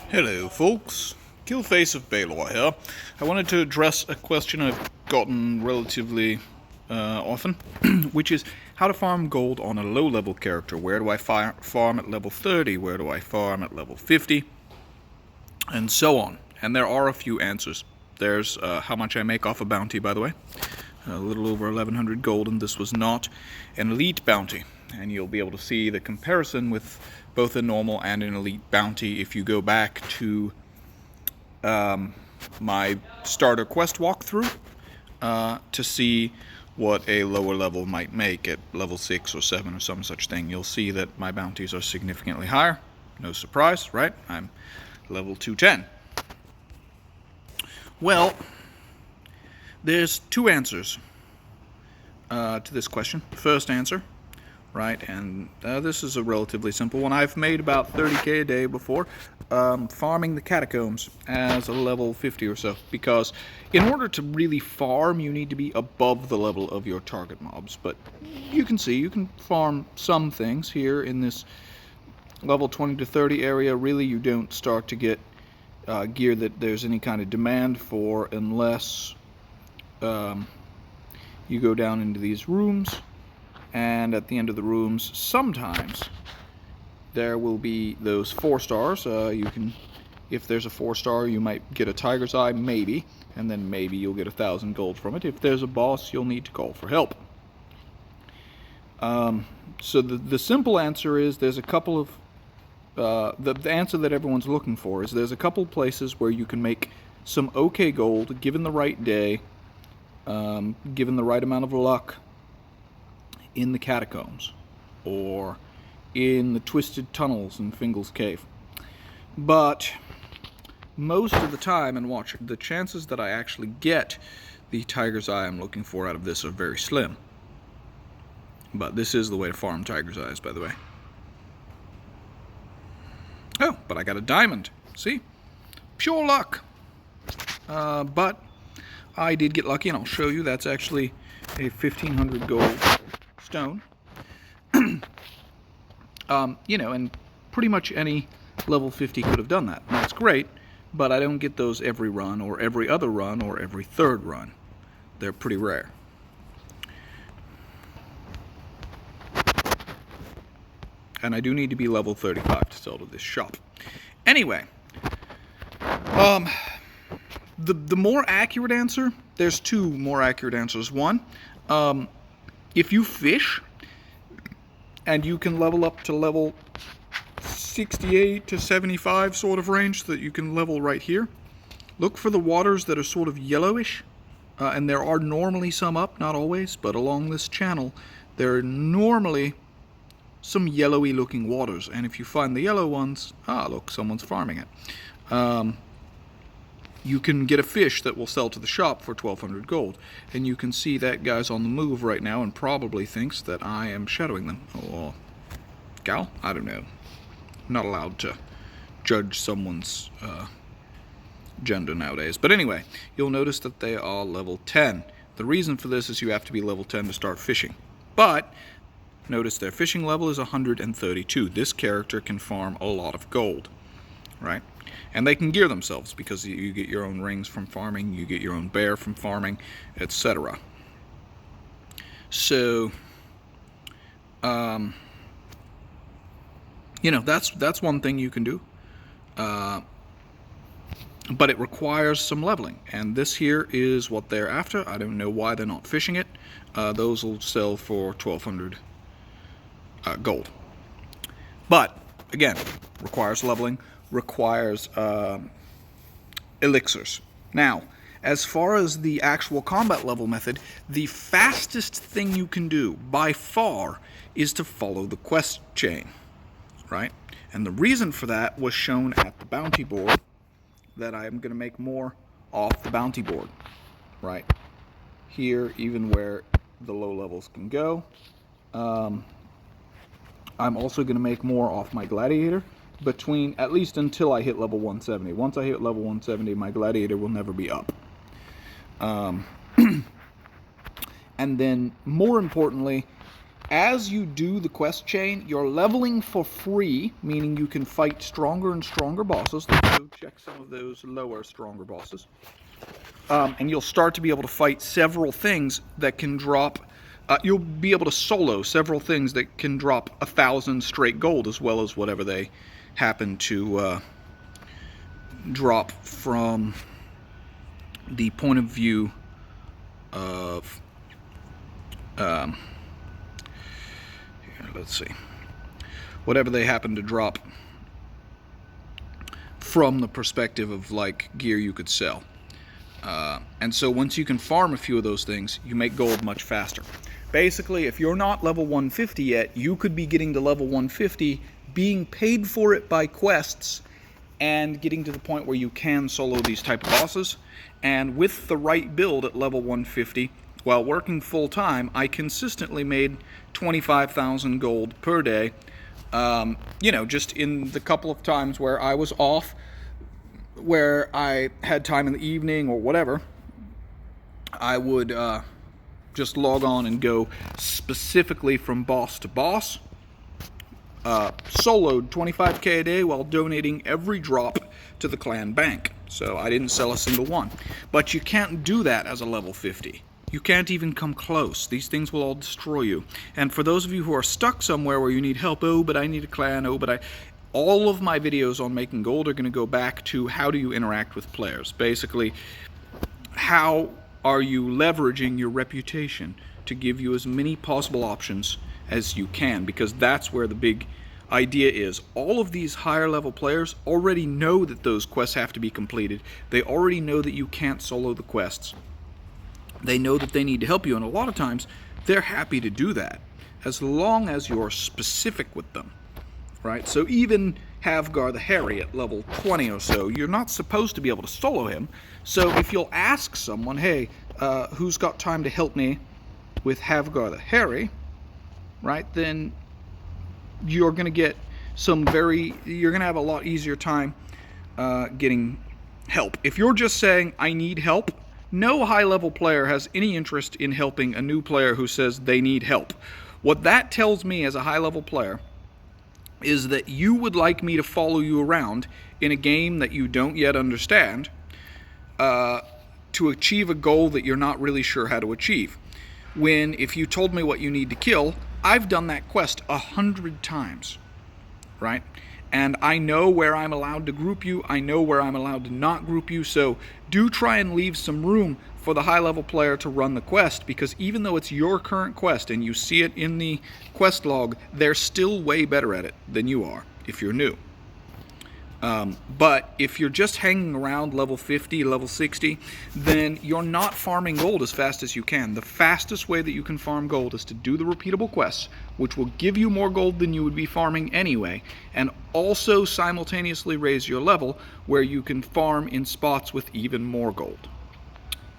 Hello folks, Killface of Baylor here. I wanted to address a question I've gotten relatively often, which is how to farm gold on a low-level character. Where do I farm at level 30? Where do I farm at level 50? And so on. And there are a few answers. There's how much I make off a bounty, by the way. A little over 1100 gold, and this was not an elite bounty. And you'll be able to see the comparison with both a normal and an elite bounty if you go back to my starter quest walkthrough to see what a lower level might make at level 6 or 7 or some such thing. You'll see that my bounties are significantly higher. No surprise, right? I'm level 210. Well, there's two answers to this question. First answer, right, and this is a relatively simple one. I've made about 30k a day before farming the catacombs as a level 50 or so, because in order to really farm you need to be above the level of your target mobs. But you can see you can farm some things here in this level 20 to 30 area. Really you don't start to get gear that there's any kind of demand for unless you go down into these rooms, and at the end of the rooms sometimes there will be those 4 stars. You can, if there's a 4-star, you might get a tiger's eye, maybe, and then maybe you'll get 1,000 gold from it. If there's a boss, you'll need to call for help. So the simple answer is there's a couple of the answer that everyone's looking for is there's a couple places where you can make some okay gold given the right day, given the right amount of luck, in the catacombs or in the twisted tunnels in Fingal's cave. But most of the time, and watch, the chances that I actually get the tiger's eye I'm looking for out of this are very slim. But this is the way to farm tiger's eyes, by the way. Oh, but I got a diamond. See? Pure luck. But I did get lucky, and I'll show you. That's actually a 1,500 gold stone. You know, and pretty much any level 50 could have done that. And that's great, but I don't get those every run, or every other run, or every third run. They're pretty rare. And I do need to be level 35 to sell to this shop. Anyway, the more accurate answer, there's two more accurate answers. One, if you fish and you can level up to level 68 to 75 sort of range, so that you can level right here, look for the waters that are sort of yellowish, and there are normally some up, not always, but along this channel there are normally some yellowy looking waters, and if you find the yellow ones, look, someone's farming it. You can get a fish that will sell to the shop for 1,200 gold, and you can see that guy's on the move right now and probably thinks that I am shadowing them. Or gal? I don't know. I'm not allowed to judge someone's gender nowadays. But anyway, you'll notice that they are level 10. The reason for this is you have to be level 10 to start fishing. But notice their fishing level is 132. This character can farm a lot of gold, right? And they can gear themselves because you get your own rings from farming, you get your own bear from farming, etc. So, you know, that's one thing you can do. But it requires some leveling, and this here is what they're after. I don't know why they're not fishing it. Those will sell for 1,200 gold. But again, requires leveling, requires elixirs. Now, as far as the actual combat level method, the fastest thing you can do by far is to follow the quest chain, right? And the reason for that was shown at the bounty board, that I'm going to make more off the bounty board, right? Here, even where the low levels can go. I'm also going to make more off my gladiator, between, at least until I hit level 170. Once I hit level 170, my gladiator will never be up. And then, more importantly, as you do the quest chain, you're leveling for free, meaning you can fight stronger and stronger bosses. Let's go check some of those lower, stronger bosses. And you'll start to be able to fight several things that can drop. You'll be able to solo several things that can drop 1,000 straight gold, as well as whatever they happen to drop from the point of view of. Let's see. Whatever they happen to drop from the perspective of like gear you could sell. And so once you can farm a few of those things, you make gold much faster. Basically, if you're not level 150 yet, you could be getting to level 150, being paid for it by quests, and getting to the point where you can solo these type of bosses. And with the right build at level 150, while working full-time, I consistently made 25,000 gold per day. You know, just in the couple of times where I was off, where I had time in the evening or whatever, I would just log on and go specifically from boss to boss. Soloed 25k a day while donating every drop to the clan bank. So I didn't sell a single one. But you can't do that as a level 50. You can't even come close. These things will all destroy you. And for those of you who are stuck somewhere where you need help, oh, but I need a clan, oh, but I... All of my videos on making gold are going to go back to how do you interact with players. Basically, how are you leveraging your reputation to give you as many possible options as you can, because that's where the big idea is. All of these higher level players already know that those quests have to be completed. They already know that you can't solo the quests. They know that they need to help you, and a lot of times they're happy to do that as long as you're specific with them, right? So even Havgar the Hairy at level 20 or so, you're not supposed to be able to solo him. So if you'll ask someone, hey, who's got time to help me with Havgar the Hairy, right, then you're going to get you're going to have a lot easier time getting help. If you're just saying, I need help, no high-level player has any interest in helping a new player who says they need help. What that tells me as a high-level player is that you would like me to follow you around in a game that you don't yet understand to achieve a goal that you're not really sure how to achieve. When, if you told me what you need to kill, I've done that quest 100 times, right? And I know where I'm allowed to group you, I know where I'm allowed to not group you, so do try and leave some room for the high-level player to run the quest, because even though it's your current quest and you see it in the quest log, they're still way better at it than you are if you're new. But if you're just hanging around level 50, level 60, then you're not farming gold as fast as you can. The fastest way that you can farm gold is to do the repeatable quests, which will give you more gold than you would be farming anyway, and also simultaneously raise your level where you can farm in spots with even more gold.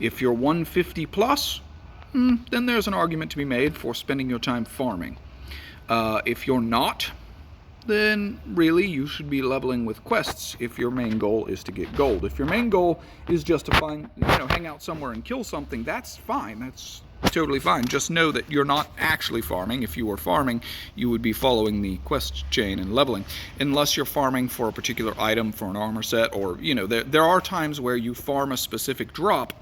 If you're 150 plus, then there's an argument to be made for spending your time farming. If you're not, then really you should be leveling with quests if your main goal is to get gold. If your main goal is just to find, hang out somewhere and kill something, that's fine. That's totally fine. Just know that you're not actually farming. If you were farming, you would be following the quest chain and leveling. Unless you're farming for a particular item, for an armor set, or, there are times where you farm a specific drop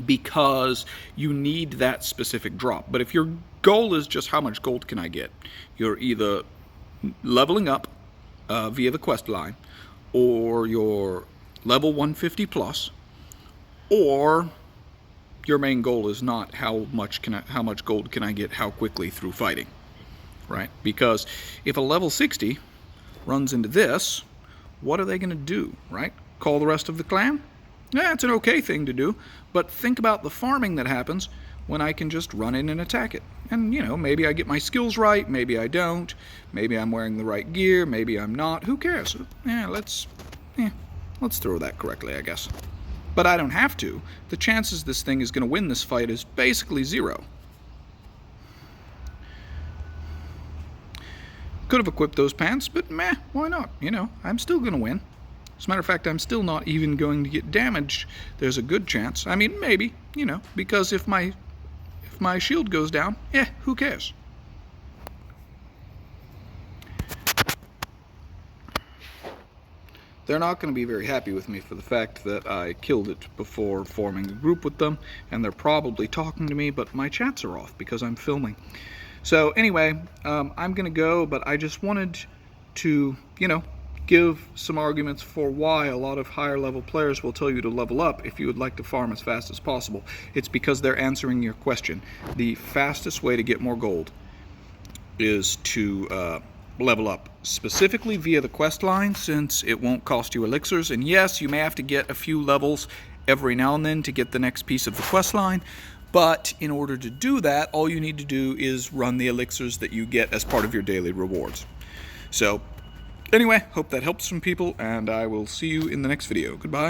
because you need that specific drop. But if your goal is just how much gold can I get, you're either leveling up via the quest line, or you're level 150 plus, or your main goal is not how much gold can I get how quickly through fighting, right? Because if a level 60 runs into this, what are they going to do, right? Call the rest of the clan? Yeah, it's an okay thing to do, but think about the farming that happens when I can just run in and attack it. And, maybe I get my skills right, maybe I don't, maybe I'm wearing the right gear, maybe I'm not, who cares? Let's throw that correctly, I guess. But I don't have to. The chances this thing is going to win this fight is basically zero. Could have equipped those pants, but why not? I'm still going to win. As a matter of fact, I'm still not even going to get damaged. There's a good chance. I mean, maybe, because if my shield goes down, who cares? they're not going to be very happy with me for the fact that I killed it before forming a group with them, and they're probably talking to me, but my chats are off because I'm filming. So anyway, I'm going to go, but I just wanted to, give some arguments for why a lot of higher level players will tell you to level up if you would like to farm as fast as possible. It's because they're answering your question. The fastest way to get more gold is to level up, specifically via the quest line, since it won't cost you elixirs. And yes, you may have to get a few levels every now and then to get the next piece of the quest line, but in order to do that, all you need to do is run the elixirs that you get as part of your daily rewards. So anyway, hope that helps some people, and I will see you in the next video. Goodbye.